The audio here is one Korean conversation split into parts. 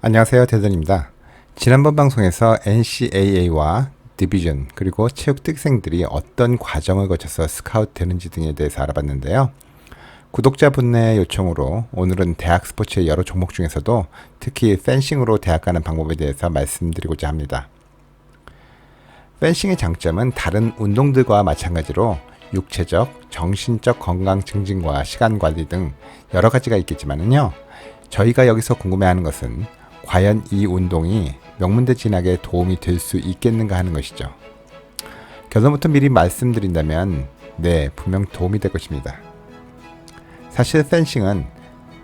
안녕하세요, 대전입니다. 지난번 방송에서 NCAA와 디비전 그리고 체육 특생들이 어떤 과정을 거쳐서 스카우트 되는지 등에 대해서 알아봤는데요. 구독자분의 요청으로 오늘은 대학 스포츠의 여러 종목 중에서도 특히 펜싱으로 대학 가는 방법에 대해서 말씀드리고자 합니다. 펜싱의 장점은 다른 운동들과 마찬가지로 육체적, 정신적 건강 증진과 시간 관리 등 여러 가지가 있겠지만요. 저희가 여기서 궁금해하는 것은 과연 이 운동이 명문대 진학에 도움이 될 수 있겠는가 하는 것이죠. 결론부터 미리 말씀드린다면 네, 분명 도움이 될 것입니다. 사실 펜싱은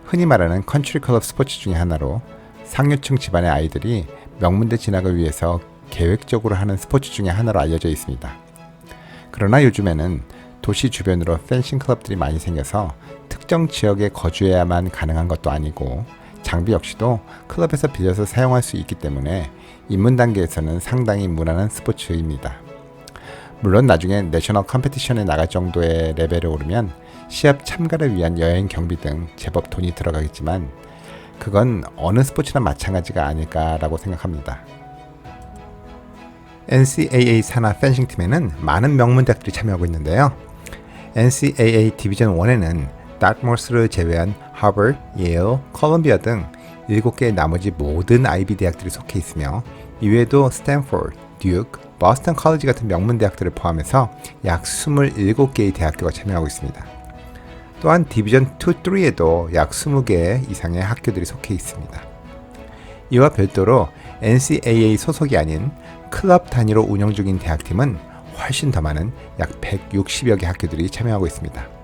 흔히 말하는 컨트리 클럽 스포츠 중에 하나로 상류층 집안의 아이들이 명문대 진학을 위해서 계획적으로 하는 스포츠 중에 하나로 알려져 있습니다. 그러나 요즘에는 도시 주변으로 펜싱 클럽들이 많이 생겨서 특정 지역에 거주해야만 가능한 것도 아니고 장비 역시도 클럽에서 빌려서 사용할 수 있기 때문에 입문 단계에서는 상당히 무난한 스포츠입니다. 물론 나중에 내셔널 컴페티션에 나갈 정도의 레벨에 오르면 시합 참가를 위한 여행 경비 등 제법 돈이 들어가겠지만 그건 어느 스포츠나 마찬가지가 아닐까라고 생각합니다. NCAA 산하 펜싱 팀에는 많은 명문 대학들이 참여하고 있는데요. NCAA 디비전 1에는 다트머스를 제외한 하버드, 예일, 콜럼비아 등 7개의 나머지 모든 아이비 대학들이 속해 있으며 이외에도 스탠포드, 듀크, 버스턴 컬리지 같은 명문 대학들을 포함해서 약 27개의 대학교가 참여하고 있습니다. 또한 디비전 2, 3에도 약 20개 이상의 학교들이 속해 있습니다. 이와 별도로 NCAA 소속이 아닌 클럽 단위로 운영 중인 대학팀은 훨씬 더 많은 약 160여 개 학교들이 참여하고 있습니다.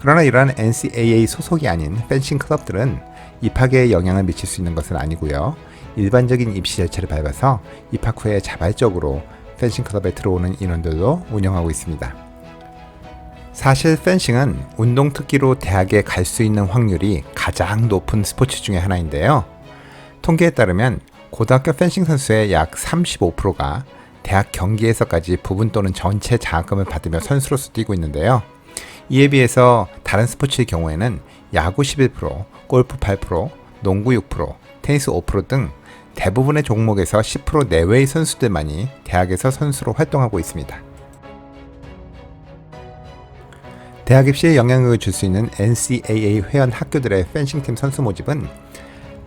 그러나 이러한 NCAA 소속이 아닌 펜싱 클럽들은 입학에 영향을 미칠 수 있는 것은 아니고요. 일반적인 입시 절차를 밟아서 입학 후에 자발적으로 펜싱 클럽에 들어오는 인원들도 운영하고 있습니다. 사실 펜싱은 운동 특기로 대학에 갈 수 있는 확률이 가장 높은 스포츠 중에 하나인데요. 통계에 따르면 고등학교 펜싱 선수의 약 35%가 대학 경기에서까지 부분 또는 전체 장학금을 받으며 선수로서 뛰고 있는데요. 이에 비해서 다른 스포츠의 경우에는 야구 11%, 골프 8%, 농구 6%, 테니스 5% 등 대부분의 종목에서 10% 내외의 선수들만이 대학에서 선수로 활동하고 있습니다. 대학 입시에 영향을 줄 수 있는 NCAA 회원 학교들의 펜싱팀 선수 모집은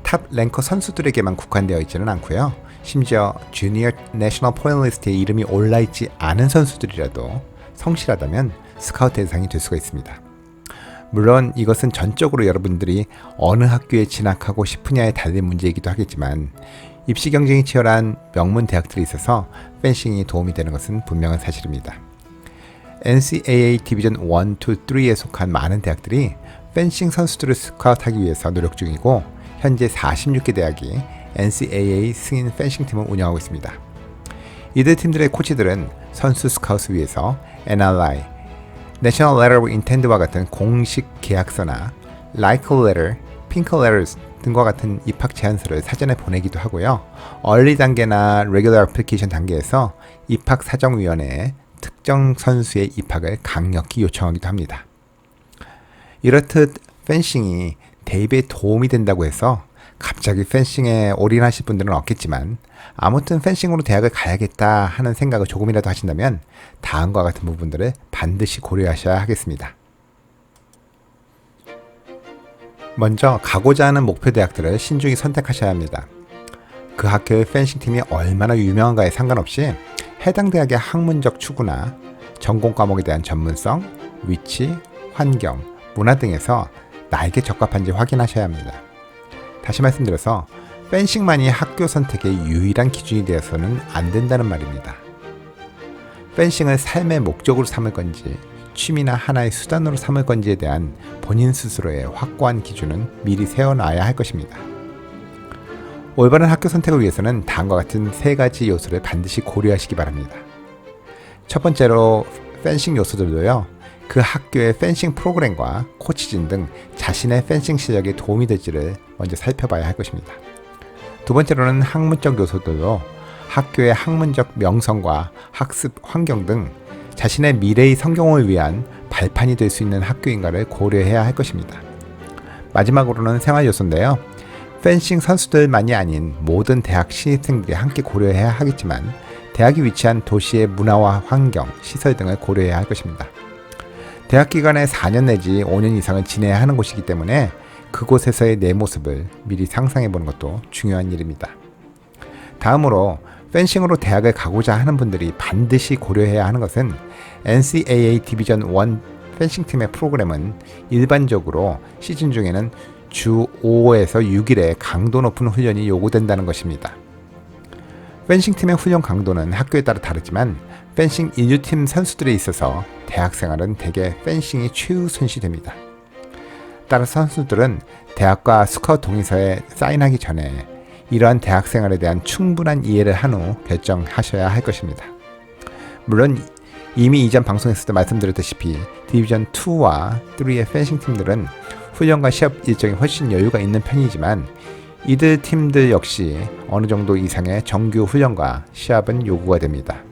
탑 랭커 선수들에게만 국한되어 있지는 않고요. 심지어 주니어 내셔널 포인트 리스트에 이름이 올라있지 않은 선수들이라도 성실하다면 스카우트 대상이 될 수가 있습니다. 물론 이것은 전적으로 여러분들이 어느 학교에 진학하고 싶으냐에 달린 문제이기도 하겠지만 입시 경쟁이 치열한 명문 대학들이 있어서 펜싱이 도움이 되는 것은 분명한 사실입니다. NCAA 디비전 1, 2, 3에 속한 많은 대학들이 펜싱 선수들을 스카우트하기 위해서 노력 중이고 현재 46개 대학이 NCAA 승인 펜싱 팀을 운영하고 있습니다. 이들 팀들의 코치들은 선수 스카우트 위해서 NLI, National Letter of Intent와 같은 공식 계약서나 Like Letter, Pink Letters 등과 같은 입학 제안서를 사전에 보내기도 하고요. 얼리 단계나 Regular Application 단계에서 입학 사정위원회에 특정 선수의 입학을 강력히 요청하기도 합니다. 이렇듯 펜싱이 대입에 도움이 된다고 해서 갑자기 펜싱에 올인하실 분들은 없겠지만 아무튼 펜싱으로 대학을 가야겠다 하는 생각을 조금이라도 하신다면 다음과 같은 부분들을 반드시 고려하셔야 하겠습니다. 먼저 가고자 하는 목표 대학들을 신중히 선택하셔야 합니다. 그 학교의 펜싱 팀이 얼마나 유명한가에 상관없이 해당 대학의 학문적 추구나 전공 과목에 대한 전문성, 위치, 환경, 문화 등에서 나에게 적합한지 확인하셔야 합니다. 다시 말씀드려서 펜싱만이 학교 선택의 유일한 기준이 되어서는 안 된다는 말입니다. 펜싱을 삶의 목적으로 삼을 건지 취미나 하나의 수단으로 삼을 건지에 대한 본인 스스로의 확고한 기준은 미리 세워놔야 할 것입니다. 올바른 학교 선택을 위해서는 다음과 같은 3가지 요소를 반드시 고려하시기 바랍니다. 첫 번째로 펜싱 요소들도요. 그 학교의 펜싱 프로그램과 코치진 등 자신의 펜싱 실력에 도움이 될지를 먼저 살펴봐야 할 것입니다. 두 번째로는 학문적 요소들도 학교의 학문적 명성과 학습 환경 등 자신의 미래의 성공을 위한 발판이 될 수 있는 학교인가를 고려해야 할 것입니다. 마지막으로는 생활 요소인데요. 펜싱 선수들만이 아닌 모든 대학 신입생들이 함께 고려해야 하겠지만 대학이 위치한 도시의 문화와 환경, 시설 등을 고려해야 할 것입니다. 대학 기간에 4년 내지 5년 이상을 지내야 하는 곳이기 때문에 그곳에서의 내 모습을 미리 상상해 보는 것도 중요한 일입니다. 다음으로 펜싱으로 대학을 가고자 하는 분들이 반드시 고려해야 하는 것은 NCAA 디비전 1 펜싱팀의 프로그램은 일반적으로 시즌 중에는 주 5에서 6일의 강도 높은 훈련이 요구된다는 것입니다. 펜싱팀의 훈련 강도는 학교에 따라 다르지만 펜싱 인류팀 선수들에 있어서 대학생활은 대개 펜싱이 최우선시됩니다. 따라서 선수들은 대학과 스카우트 동의서에 사인하기 전에 이러한 대학생활에 대한 충분한 이해를 한 후 결정하셔야 할 것입니다. 물론 이미 이전 방송에서도 말씀드렸다시피 디비전 2와 3의 펜싱 팀들은 훈련과 시합 일정이 훨씬 여유가 있는 편이지만 이들 팀들 역시 어느 정도 이상의 정규 훈련과 시합은 요구가 됩니다.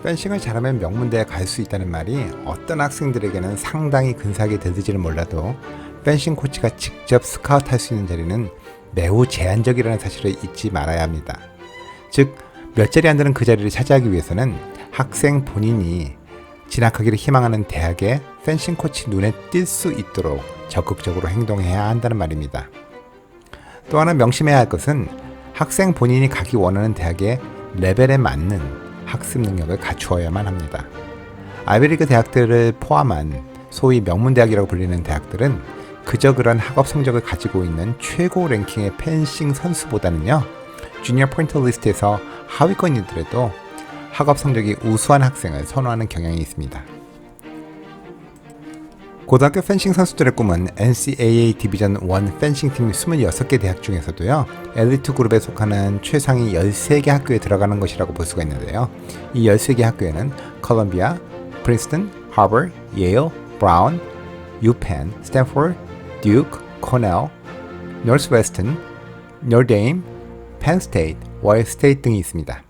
펜싱을 잘하면 명문대에 갈 수 있다는 말이 어떤 학생들에게는 상당히 근사하게 들릴지는 몰라도 펜싱 코치가 직접 스카우트 할 수 있는 자리는 매우 제한적이라는 사실을 잊지 말아야 합니다. 즉, 몇 자리 안 되는 그 자리를 차지하기 위해서는 학생 본인이 진학하기를 희망하는 대학의 펜싱 코치 눈에 띌 수 있도록 적극적으로 행동해야 한다는 말입니다. 또 하나 명심해야 할 것은 학생 본인이 가기 원하는 대학의 레벨에 맞는 학습 능력을 갖추어야만 합니다. 아이비리그 대학들을 포함한 소위 명문대학이라고 불리는 대학들은 그저 그런 학업 성적을 가지고 있는 최고 랭킹의 펜싱 선수보다는요, 주니어 포인트 리스트에서 하위권이더라도 학업 성적이 우수한 학생을 선호하는 경향이 있습니다. 고등학교 펜싱 선수들의 꿈은 NCAA 디비전 1 펜싱 팀 26개 대학 중에서도요, 엘리트 그룹에 속하는 최상위 13개 학교에 들어가는 것이라고 볼 수가 있는데요. 이 13개 학교에는 콜롬비아, 프린스턴, 하버드, 예일, 브라운, 유펜, 스탠포드, 듀크, 코넬, 노스웨스턴, 노르데임, 펜스테이트, 와이어스테이트 등이 있습니다.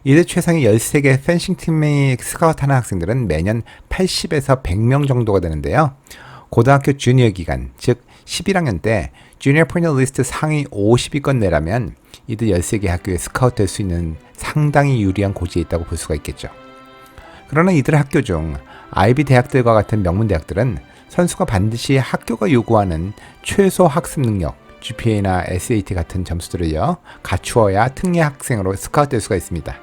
이들 최상위 13개 펜싱 팀의 스카우트하는 학생들은 매년 80에서 100명 정도가 되는데요. 고등학교 주니어 기간, 즉 11학년 때 주니어 포인트 리스트 상위 50위권 내라면 이들 13개 학교에 스카우트 될 수 있는 상당히 유리한 고지에 있다고 볼 수가 있겠죠. 그러나 이들 학교 중 아이비 대학들과 같은 명문 대학들은 선수가 반드시 학교가 요구하는 최소 학습 능력, GPA나 SAT 같은 점수들을요, 갖추어야 특례 학생으로 스카우트 될 수가 있습니다.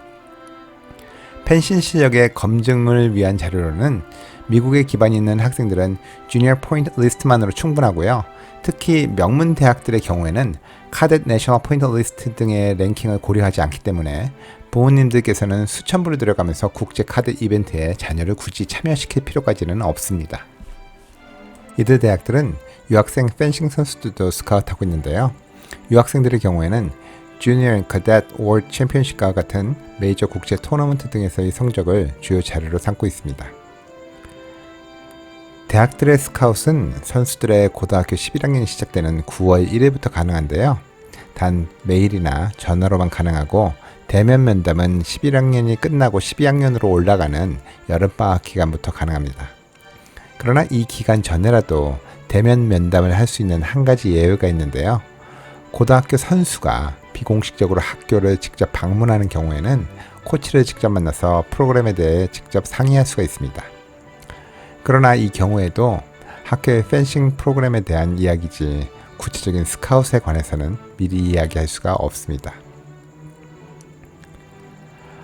펜싱 실력의 검증을 위한 자료로는 미국에 기반이 있는 학생들은 주니어 포인트 리스트만으로 충분하고요. 특히 명문 대학들의 경우에는 카뎃 내셔널 포인트 리스트 등의 랭킹을 고려하지 않기 때문에 부모님들께서는 수천 불을 들여가면서 국제 카뎃 이벤트에 자녀를 굳이 참여시킬 필요까지는 없습니다. 이들 대학들은 유학생 펜싱 선수들도 스카우트하고 있는데요. 유학생들의 경우에는 주니어 카뎃 월드 챔피언십과 같은 메이저 국제 토너먼트 등에서의 성적을 주요 자료로 삼고 있습니다. 대학들의 스카웃은 선수들의 고등학교 11학년이 시작되는 9월 1일부터 가능한데요. 단 메일이나 전화로만 가능하고 대면 면담은 11학년이 끝나고 12학년으로 올라가는 여름방학 기간부터 가능합니다. 그러나 이 기간 전에라도 대면 면담을 할 수 있는 한 가지 예외가 있는데요. 고등학교 선수가 비공식적으로 학교를 직접 방문하는 경우에는 코치를 직접 만나서 프로그램에 대해 직접 상의할 수가 있습니다. 그러나 이 경우에도 학교의 펜싱 프로그램에 대한 이야기지 구체적인 스카웃에 관해서는 미리 이야기할 수가 없습니다.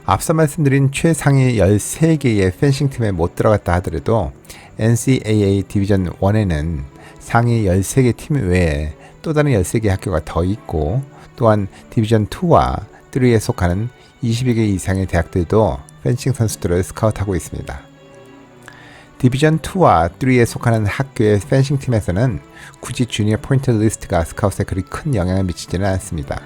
앞서 말씀드린 최상위 13개의 펜싱 팀에 못 들어갔다 하더라도 NCAA 디비전 1에는 상위 13개 팀 외에 또 다른 13개 학교가 더 있고, 또한 디비전 2와 3에 속하는 22개 이상의 대학들도 펜싱 선수들을 스카우트하고 있습니다. 디비전 2와 3에 속하는 학교의 펜싱 팀에서는 굳이 주니어 포인트 리스트가 스카웃에 그리 큰 영향을 미치지는 않습니다.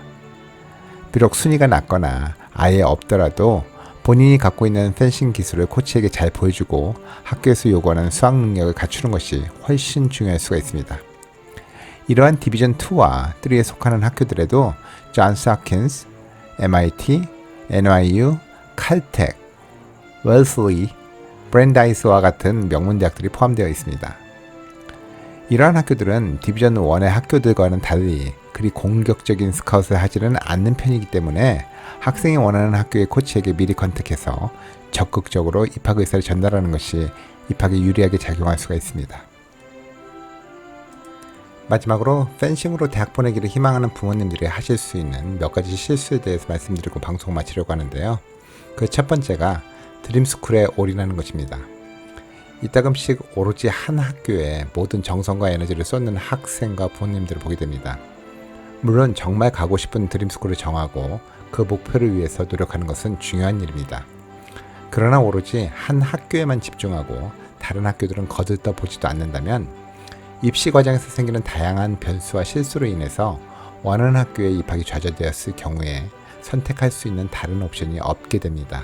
비록 순위가 낮거나 아예 없더라도 본인이 갖고 있는 펜싱 기술을 코치에게 잘 보여주고 학교에서 요구하는 수학 능력을 갖추는 것이 훨씬 중요할 수가 있습니다. 이러한 디비전 2와 3에 속하는 학교들에도 존스 홉킨스, MIT, NYU, 칼텍, 웰슬리, 브랜다이스와 같은 명문 대학들이 포함되어 있습니다. 이러한 학교들은 디비전 1의 학교들과는 달리 그리 공격적인 스카웃을 하지는 않는 편이기 때문에 학생이 원하는 학교의 코치에게 미리 컨택해서 적극적으로 입학 의사를 전달하는 것이 입학에 유리하게 작용할 수가 있습니다. 마지막으로 펜싱으로 대학 보내기를 희망하는 부모님들이 하실 수 있는 몇 가지 실수에 대해서 말씀드리고 방송 마치려고 하는데요. 그 첫 번째가 드림스쿨에 올인하는 것입니다. 이따금씩 오로지 한 학교에 모든 정성과 에너지를 쏟는 학생과 부모님들을 보게 됩니다. 물론 정말 가고 싶은 드림스쿨을 정하고 그 목표를 위해서 노력하는 것은 중요한 일입니다. 그러나 오로지 한 학교에만 집중하고 다른 학교들은 거들떠 보지도 않는다면 입시 과정에서 생기는 다양한 변수와 실수로 인해서 원하는 학교에 입학이 좌절되었을 경우에 선택할 수 있는 다른 옵션이 없게 됩니다.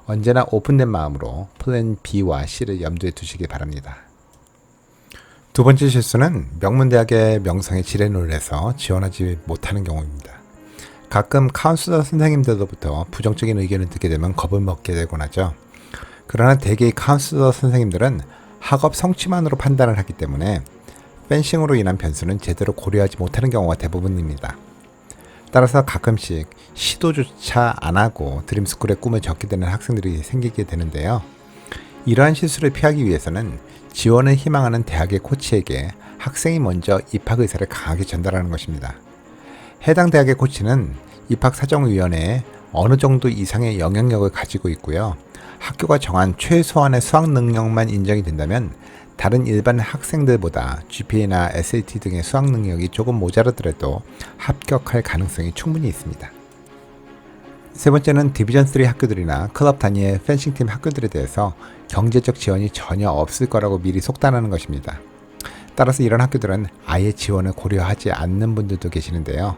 언제나 오픈된 마음으로 플랜 B와 C를 염두에 두시기 바랍니다. 두 번째 실수는 명문대학의 명성에 지레 놀라서 지원하지 못하는 경우입니다. 가끔 카운슬러 선생님들로부터 부정적인 의견을 듣게 되면 겁을 먹게 되곤 하죠. 그러나 대개의 카운슬러 선생님들은 학업 성취만으로 판단을 하기 때문에 펜싱으로 인한 변수는 제대로 고려하지 못하는 경우가 대부분입니다. 따라서 가끔씩 시도조차 안 하고 드림스쿨의 꿈을 접게 되는 학생들이 생기게 되는데요. 이러한 실수를 피하기 위해서는 지원을 희망하는 대학의 코치에게 학생이 먼저 입학 의사를 강하게 전달하는 것입니다. 해당 대학의 코치는 입학사정위원회에 어느 정도 이상의 영향력을 가지고 있고요. 학교가 정한 최소한의 수학 능력만 인정이 된다면 다른 일반 학생들보다 GPA나 SAT 등의 수학 능력이 조금 모자라더라도 합격할 가능성이 충분히 있습니다. 세 번째는 디비전 3 학교들이나 클럽 단위의 펜싱팀 학교들에 대해서 경제적 지원이 전혀 없을 거라고 미리 속단하는 것입니다. 따라서 이런 학교들은 아예 지원을 고려하지 않는 분들도 계시는데요.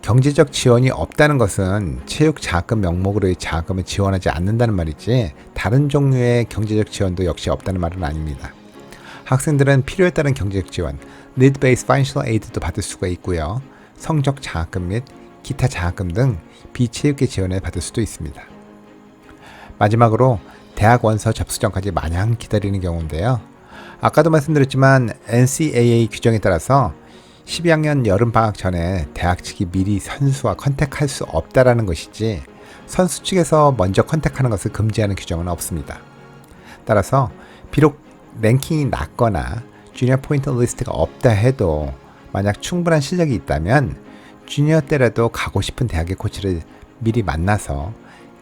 경제적 지원이 없다는 것은 체육 장학금 명목으로의 장학금을 지원하지 않는다는 말이지 다른 종류의 경제적 지원도 역시 없다는 말은 아닙니다. 학생들은 필요에 따른 경제적 지원, Need-Based Financial Aid도 받을 수가 있고요. 성적 장학금 및 기타 장학금 등 비체육계 지원을 받을 수도 있습니다. 마지막으로 대학 원서 접수 전까지 마냥 기다리는 경우인데요. 아까도 말씀드렸지만 NCAA 규정에 따라서 12학년 여름방학 전에 대학 측이 미리 선수와 컨택할 수 없다라는 것이지 선수 측에서 먼저 컨택하는 것을 금지하는 규정은 없습니다. 따라서 비록 랭킹이 낮거나 주니어 포인트 리스트가 없다 해도 만약 충분한 실력이 있다면 주니어 때라도 가고 싶은 대학의 코치를 미리 만나서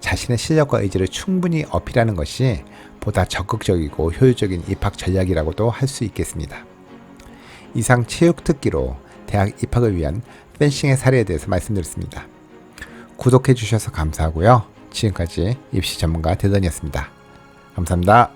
자신의 실력과 의지를 충분히 어필하는 것이 보다 적극적이고 효율적인 입학 전략이라고도 할 수 있겠습니다. 이상 체육 특기로 대학 입학을 위한 펜싱의 사례에 대해서 말씀드렸습니다. 구독해 주셔서 감사하고요. 지금까지 입시 전문가 대던이었습니다. 감사합니다.